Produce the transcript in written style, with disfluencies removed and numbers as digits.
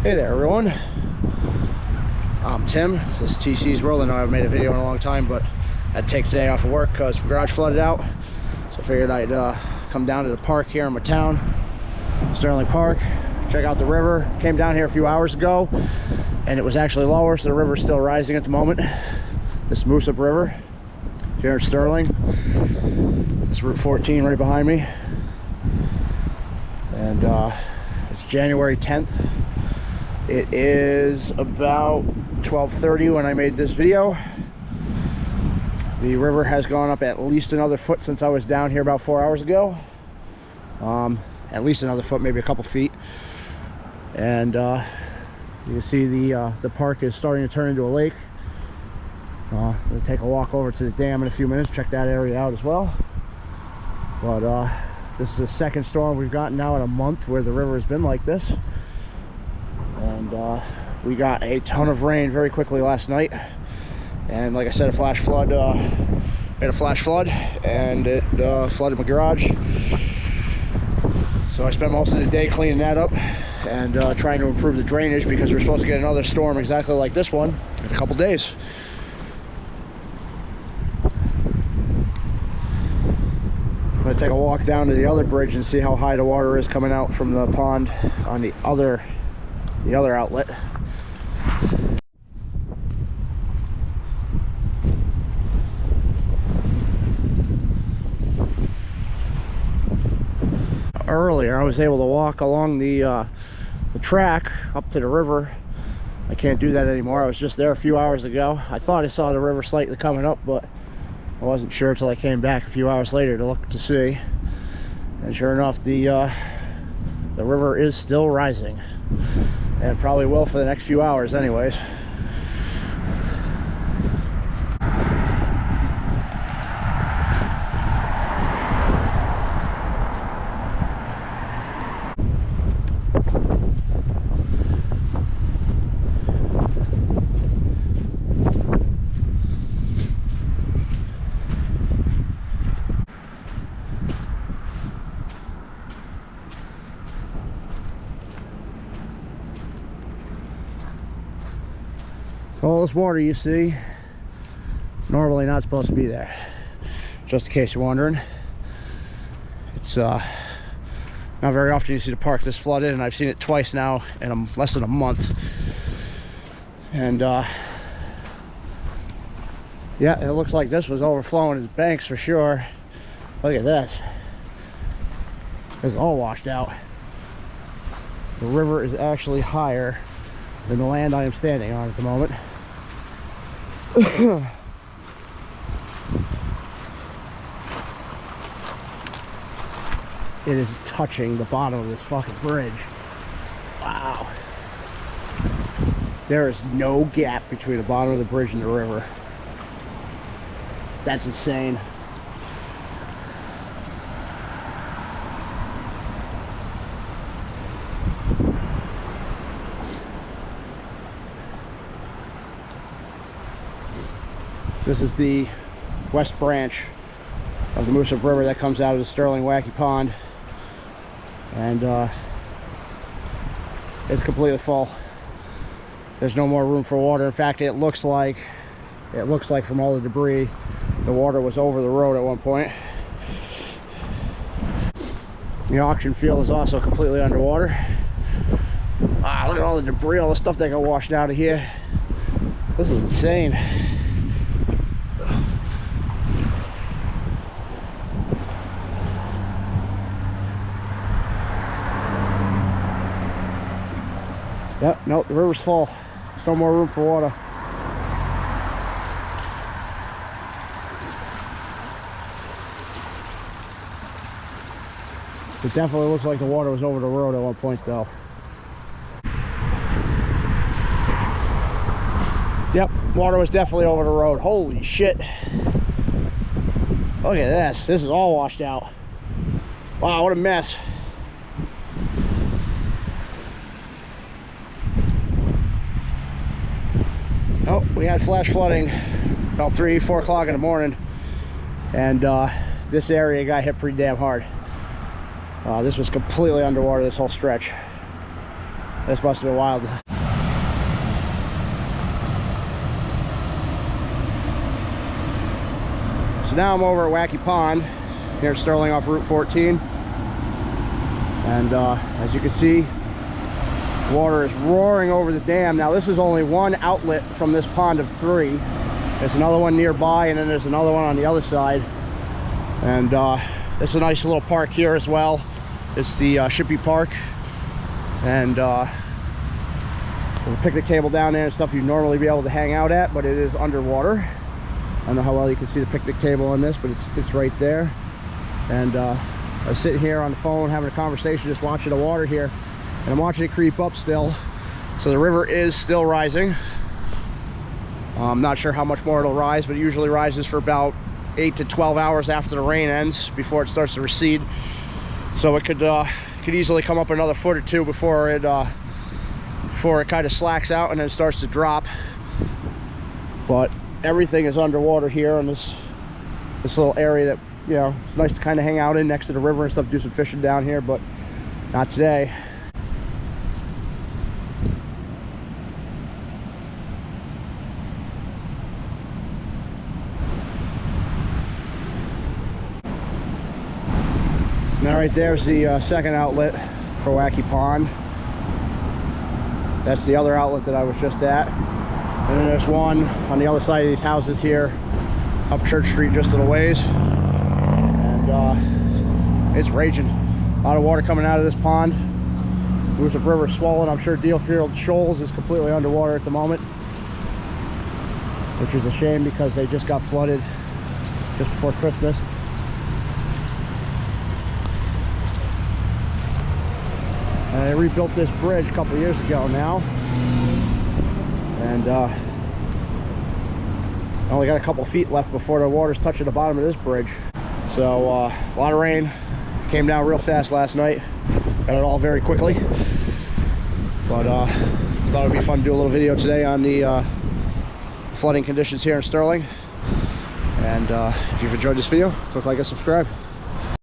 Hey there everyone, I'm Tim. This is TC's World. I know I haven't made a video in a long time, but I had to take today off of work because my garage flooded out. So I figured I'd come down to the park here in my town, Sterling Park, check out the river. Came down here a few hours ago and it was actually lower, so the river's still rising at the moment. This Moose Up River here in Sterling. It's Route 14 right behind me. And it's January 10th. It is about 12:30 when I made this video. The river has gone up at least another foot since I was down here about 4 hours ago. At least another foot, maybe a couple feet. And you can see the park is starting to turn into a lake. I'm gonna take a walk over to the dam in a few minutes, check that area out as well. But this is the second storm we've gotten now in a month where the river has been like this. And we got a ton of rain very quickly last night, and like I said, a flash flood. Made a flash flood, and it flooded my garage. So I spent most of the day cleaning that up and trying to improve the drainage, because we're supposed to get another storm exactly like this one in a couple days. I'm gonna take a walk down to the other bridge and see how high the water is coming out from the pond on the other outlet. Earlier I was able to walk along the track up to the river. I can't do that anymore. I was just there a few hours ago. I thought I saw the river slightly coming up, but I wasn't sure until I came back a few hours later to look to see. And sure enough, the river is still rising, and probably will for the next few hours anyways. All this water you see, normally not supposed to be there. Just in case you're wondering. It's not very often you see the park this flooded, and I've seen it twice now in less than a month. And yeah, it looks like this was overflowing its banks for sure. Look at this. It's all washed out. The river is actually higher than the land I am standing on at the moment. It is touching the bottom of this fucking bridge. Wow. There is no gap between the bottom of the bridge and the river. That's insane. This is the west branch of the Moose Up River that comes out of the Sterling Wacky Pond, and it's completely full. There's no more room for water. In fact, it looks like from all the debris, the water was over the road at one point. The auction field is also completely underwater. Ah, look at all the debris, all the stuff that got washed out of here. This is insane. Yep, nope, the river's full. There's no more room for water. It definitely looks like the water was over the road at one point though. Yep, water was definitely over the road. Holy shit. Look at this. This is all washed out. Wow, what a mess. Oh, we had flash flooding about 3-4 o'clock in the morning, and this area got hit pretty damn hard. This was completely underwater, this whole stretch. This must have been wild. So now I'm over at Wacky Pond here in Sterling off Route 14. And as you can see, water is roaring over the dam. Now this is only one outlet from this pond of 3. There's another one nearby, and then there's another one on the other side. And it's a nice little park here as well. It's the Shippey Park. And there's a picnic table down there and stuff you'd normally be able to hang out at, but it is underwater. I don't know how well you can see the picnic table on this, but it's right there. And I was sitting here on the phone having a conversation, just watching the water here, and I'm watching it creep up still. So the river is still rising. I'm not sure how much more it'll rise, but it usually rises for about 8 to 12 hours after the rain ends before it starts to recede. So it could easily come up another foot or two before it kind of slacks out and then starts to drop. But everything is underwater here on this little area that, you know, it's nice to kind of hang out in next to the river and stuff, do some fishing down here, but not today. Now right there's the second outlet for Wacky Pond. That's the other outlet that I was just at. And then there's one on the other side of these houses here, up Church Street just a little ways. And it's raging. A lot of water coming out of this pond. Hoosick River swollen. I'm sure Dealfield Shoals is completely underwater at the moment, which is a shame because they just got flooded just before Christmas. And they rebuilt this bridge a couple years ago now, and only got a couple feet left before the water's touching the bottom of this bridge. So a lot of rain came down real fast last night. Got it all very quickly, but thought it'd be fun to do a little video today on the flooding conditions here in Sterling. And if you've enjoyed this video, click like and subscribe.